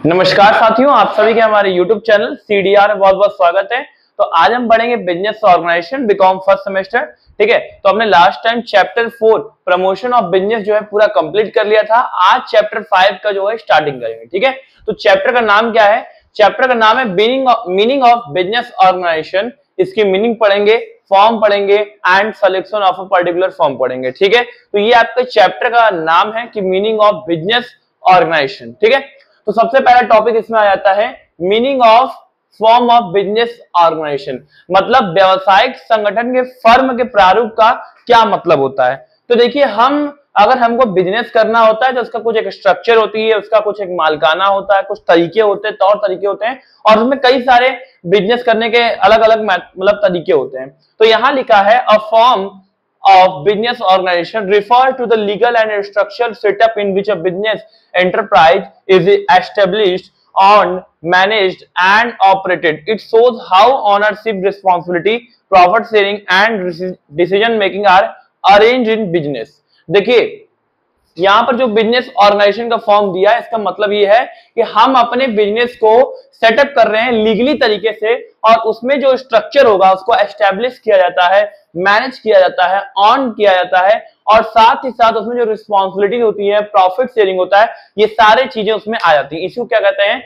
नमस्कार साथियों, आप सभी के हमारे YouTube चैनल CDR में बहुत बहुत स्वागत है। तो आज हम पढ़ेंगे business organisation BCom first semester. ठीक है, तो हमने last time chapter 4 promotion of business जो है पूरा कंप्लीट कर लिया था। आज चैप्टर 5 का जो है स्टार्टिंग करेंगे। ठीक है, तो चैप्टर का नाम क्या है? चैप्टर का नाम है मीनिंग ऑफ बिजनेस ऑर्गेनाइजेशन। इसकी मीनिंग पढ़ेंगे, फॉर्म पढ़ेंगे and selection of a particular form पढ़ेंगे। ठीक है, तो ये आपके चैप्टर का नाम है कि मीनिंग ऑफ बिजनेस ऑर्गेनाइजेशन। ठीक है, तो सबसे पहला टॉपिक इसमें आ जाता है meaning of form of business organisation, मतलब व्यवसायिक संगठन के फर्म के प्रारूप का क्या मतलब होता है। तो देखिए, अगर हमको बिजनेस करना होता है तो उसका कुछ एक स्ट्रक्चर होती है, उसका कुछ एक मालिकाना होता है, कुछ तरीके होते हैं, तौर तरीके होते हैं, और उसमें कई सारे बिजनेस करने के अलग अलग मतलब तरीके होते हैं। तो यहां लिखा है a form of business organization refer to the legal and structural setup in which a business enterprise is established, owned, managed and operated. It shows how ownership, responsibility, profit sharing and decision making are arranged in business. देखिए, यहां पर जो business organisation का form दिया है, इसका मतलब ये है कि हम अपने बिजनेस को सेटअप कर रहे हैं लीगली तरीके से, और उसमें जो स्ट्रक्चर होगा उसको एस्टेब्लिश किया जाता है, मैनेज किया जाता है, ऑन किया जाता है, और साथ ही साथ उसमें जो रिस्पॉन्सिबिलिटी होती है, प्रॉफिट शेयरिंग होता है, ये सारी चीजें उसमें आ जाती है। इसको क्या कहते हैं?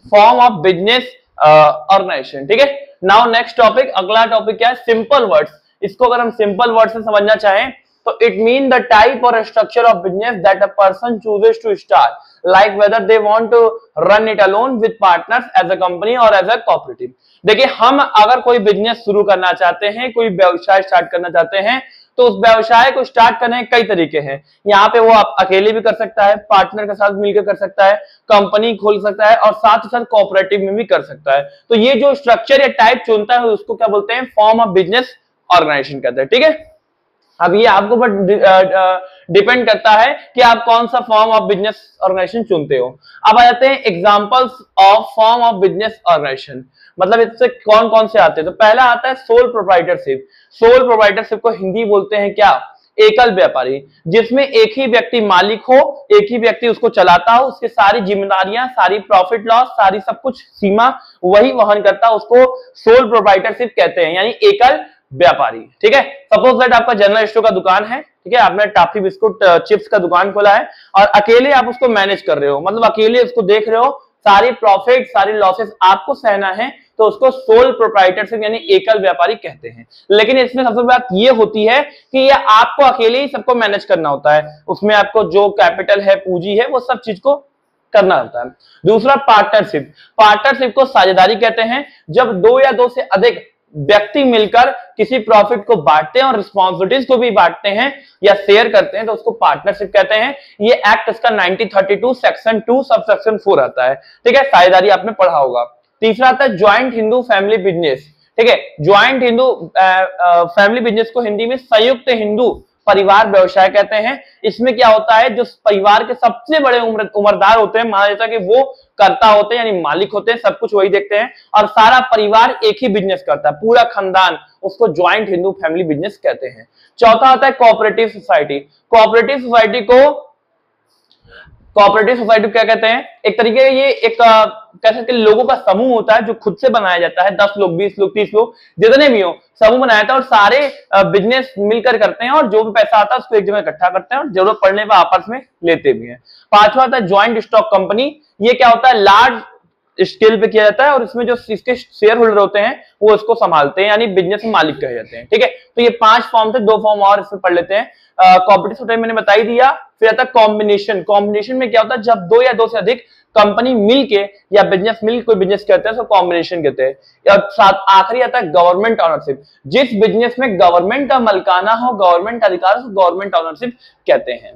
Form of business organisation. ठीक है, नाउ नेक्स्ट टॉपिक, अगला टॉपिक क्या है? Simple words. इसको अगर हम सिंपल वर्ड से समझना चाहें तो इट मीन द टाइप और structure of business that a person chooses to start, like whether they want to run it alone with partners as a company और एज अ कोऑपरेटिव। देखिए, हम अगर कोई बिजनेस शुरू करना चाहते हैं, कोई व्यवसाय स्टार्ट करना चाहते हैं, तो उस व्यवसाय को स्टार्ट करने के कई तरीके हैं। यहाँ पे वो आप अकेले भी कर सकता है, पार्टनर के साथ मिलकर कर सकता है, कंपनी खोल सकता है, और साथ ही साथ कोऑपरेटिव में भी कर सकता है। तो ये जो स्ट्रक्चर या टाइप चुनता है उसको क्या बोलते हैं? फॉर्म ऑफ बिजनेस ऑर्गेनाइजेशन कहते हैं। ठीक है, अब ये आपके ऊपर डिपेंड करता है कि आप कौन सा फॉर्म ऑफ बिजनेस ऑर्गेनाइजेशन चुनते हो। अब आ जाते हैं examples of form of business organisation, मतलब इससे कौन कौन से आते हैं। तो पहला आता है सोल प्रोप्राइटरशिप। सोल प्रोप्राइटरशिप को हिंदी बोलते हैं क्या? एकल व्यापारी, जिसमें एक ही व्यक्ति मालिक हो, एक ही व्यक्ति उसको चलाता हो, उसकी सारी जिम्मेदारियां, सारी प्रॉफिट लॉस, सारी सब कुछ सीमा वही वहन करता है, उसको सोल प्रोप्राइटरशिप कहते हैं, यानी एकल व्यापारी। ठीक है, सपोज दैट आपका जनरल स्टोर का दुकान है, ठीक है, आपने टॉफी बिस्कुट चिप्स का दुकान खोला है, और अकेले आप उसको मैनेज कर रहे हो, मतलब अकेले उसको देख रहे हो, सारी प्रॉफिट सारी लॉसेस आपको सहना है, तो उसको सोल प्रोप्राइटरशिप यानी एकल व्यापारी कहते हैं। लेकिन इसमें सबसे बड़ी बात ये होती है कि ये आपको अकेले ही सबको मैनेज करना होता है, उसमें आपको जो कैपिटल है, पूंजी है, वो सब चीज को करना होता है। दूसरा पार्टनरशिप। पार्टनरशिप को साझेदारी कहते हैं, जब दो या दो से अधिक व्यक्ति मिलकर किसी प्रॉफिट को बांटते हैं और रिस्पॉन्सिबिलिटीज को भी बांटते हैं या शेयर करते हैं, तो उसको पार्टनरशिप कहते हैं। ये एक्ट इसका 1932 सेक्शन 2 सब सेक्शन 4 आता है। ठीक है, साझेदारी आपने पढ़ा होगा। तीसरा आता है ज्वाइंट हिंदू फैमिली बिजनेस। ठीक है, ज्वाइंट हिंदू फैमिली बिजनेस को हिंदी में संयुक्त हिंदू परिवार व्यवसाय कहते हैं। इसमें क्या होता है, जो परिवार के सबसे बड़े उम्रदार होते हैं, माना जाता है कि वो कर्ता होते हैं, यानी मालिक होते हैं, सब कुछ वही देखते हैं, और सारा परिवार एक ही बिजनेस करता है, पूरा खानदान, उसको ज्वाइंट हिंदू फैमिली बिजनेस कहते हैं। चौथा आता है कोऑपरेटिव सोसाइटी। कोऑपरेटिव सोसाइटी को क्या कहते हैं? एक तरीके का ये एक कह सकते हैं लोगों का समूह होता है, जो खुद से बनाया जाता है, 10 लोग, 20 लोग, 30 लोग, जितने भी हो, समूह बनाया जाता है, और सारे बिजनेस मिलकर करते हैं, और जो भी पैसा आता है उसको एक जगह इकट्ठा करते हैं, और जरूरत पड़ने पर आपस में लेते भी हैं। पांचवा आता है ज्वाइंट स्टॉक कंपनी। ये क्या होता है? लार्ज स्केल पे किया जाता है, और इसमें जो इसके शेयर होल्डर होते हैं वो इसको संभालते हैं, यानी बिजनेस में मालिक कहे जाते हैं। ठीक है, तो ये 5 फॉर्म थे, 2 फॉर्म और इसमें पढ़ लेते हैं। कॉम्पिटिटिव मैंने बता ही दिया। फिर आता है कॉम्बिनेशन। कॉम्बिनेशन में क्या होता है? जब 2 या 2 से अधिक कंपनी मिलके या बिजनेस मिल कोई बिजनेस करते हैं, तो कॉम्बिनेशन कहते हैं। और साथ आखिरी आता है गवर्नमेंट ऑनरशिप। जिस बिजनेस में गवर्नमेंट का मलकाना हो, गवर्नमेंट अधिकार हो, गवर्नमेंट ऑनरशिप कहते हैं।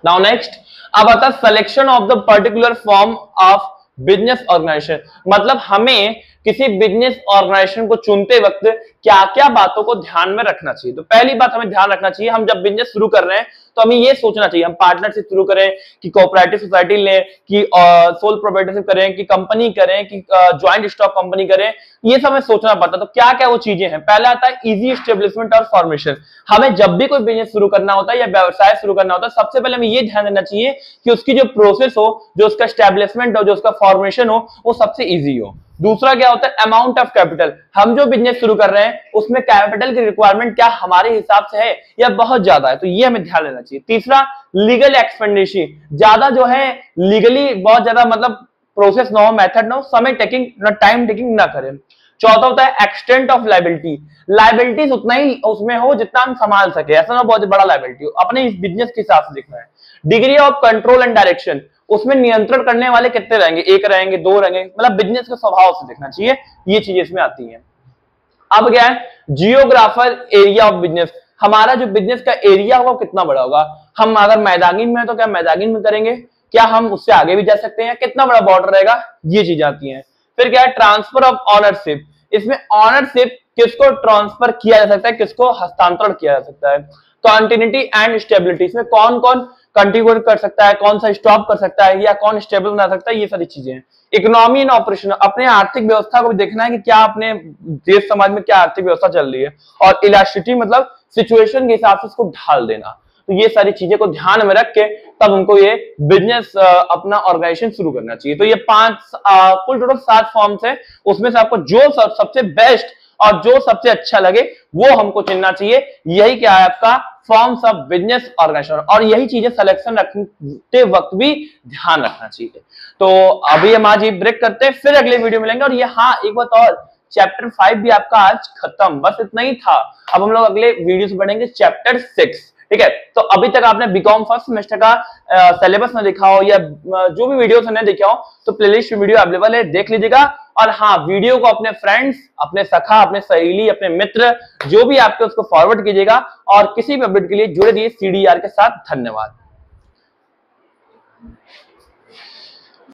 नाउ नेक्स्ट, अब आता है selection of the particular form of business organisation, मतलब हमें किसी बिजनेस ऑर्गेनाइजेशन को चुनते वक्त क्या क्या बातों को ध्यान में रखना चाहिए। तो पहली बात हमें ध्यान रखना चाहिए, हम जब बिजनेस शुरू कर रहे हैं तो तो हमें ये सोचना चाहिए हम पार्टनरशिप शुरू करें कि कोऑपरेटिव सोसाइटी लें कि सोल प्रोप्राइटरशिप करें कि कंपनी करें कि ज्वाइंट स्टॉक कंपनी करें, ये सब हमें सोचना पड़ता है। तो क्या क्या वो चीजें हैं, पहला आता है इजी एस्टेब्लिशमेंट और फॉर्मेशन। हमें जब भी कोई बिजनेस शुरू करना होता है या व्यवसाय शुरू करना होता है, सबसे पहले हमें ये ध्यान देना चाहिए कि उसकी जो प्रोसेस हो, जो उसका एस्टेब्लिशमेंट हो, जो उसका फॉर्मेशन हो, वो सबसे इजी हो। दूसरा क्या होता है अमाउंट ऑफ कैपिटल। हम जो बिजनेस शुरू कर रहे हैं उसमें कैपिटल की रिक्वायरमेंट क्या हमारे हिसाब से है या बहुत ज्यादा है, तो ये हमें ध्यान देना चाहिए। तीसरा लीगल एक्सपेंडिचर, ज्यादा जो है लीगली बहुत ज्यादा मतलब प्रोसेस ना हो, मेथड ना हो, समय टेकिंग ना, टाइम टेकिंग ना करें। चौथा होता है एक्सटेंट ऑफ लायबिलिटी, लायबिलिटीज उतना ही उसमें हो जितना हम संभाल सके, ऐसा ना बहुत बड़ा लायबिलिटी हो, अपने इस बिजनेस के हिसाब से देखना है। Degree of control and direction, उसमें नियंत्रण करने वाले कितने रहेंगे, एक रहेंगे, दो रहेंगे, मतलब बिजनेस के स्वभाव से देखना चाहिए, ये चीजें इसमें आती हैं। अब क्या है जियोग्राफर एरिया ऑफ बिजनेस, हमारा जो बिजनेस का एरिया होगा कितना बड़ा होगा। हम अगर मैदानी में तो क्या मैदानी में करेंगे, क्या हम उससे आगे भी जा सकते हैं, कितना बड़ा बॉर्डर रहेगा, ये चीजें आती हैं। फिर क्या है ट्रांसफर ऑफ ऑनरशिप, इसमें ऑनरशिप किसको ट्रांसफर किया जा सकता है, किसको हस्तांतरण किया जा सकता है। कॉन्टिन्यूटी एंड स्टेबिलिटी, इसमें कौन कौन कंट्रीब्यूट कर सकता है, कौन सा स्टॉप कर सकता है या कौन स्टेबल बना सकता है, ये सारी चीजें हैं। इकोनॉमी एंड ऑपरेशन, अपने आर्थिक व्यवस्था को भी देखना है कि क्या अपने देश समाज में क्या आर्थिक व्यवस्था चल रही है, और इलास्टिसिटी मतलब सिचुएशन के हिसाब से उसको ढाल देना। तो ये सारी चीजें को ध्यान में रख के तब उनको ये बिजनेस अपना ऑर्गेनाइजेशन शुरू करना चाहिए। तो ये कुल टोटल 7 फॉर्म्स है, उसमें से आपको जो सबसे बेस्ट और जो सबसे अच्छा लगे वो हमको चुनना चाहिए। यही क्या है आपका फॉर्म्स ऑफ बिजनेस ऑर्गेनाइजेशन, और यही चीजें सिलेक्शन रखते वक्त भी ध्यान रखना चाहिए। तो अभी हम आज ये ब्रेक करते हैं, फिर अगले वीडियो मिलेंगे। और ये हाँ एक बात और, चैप्टर 5 भी आपका आज खत्म, बस इतना ही था। अब हम लोग अगले वीडियो से पढ़ेंगे चैप्टर 6, ठीक है। तो अभी तक आपने बीकॉम फर्स्ट सेमेस्टर का सिलेबस ना देखा हो या जो भी वीडियो ने देखा हो तो प्लेलिस्ट वीडियो अवेलेबल है, देख लीजिएगा। और हाँ वीडियो को अपने फ्रेंड्स, अपने सखा, अपने सहेली, अपने मित्र जो भी आपके उसको फॉरवर्ड कीजिएगा, और किसी भी अपडेट के लिए जुड़े रहिए CDR के साथ। धन्यवाद।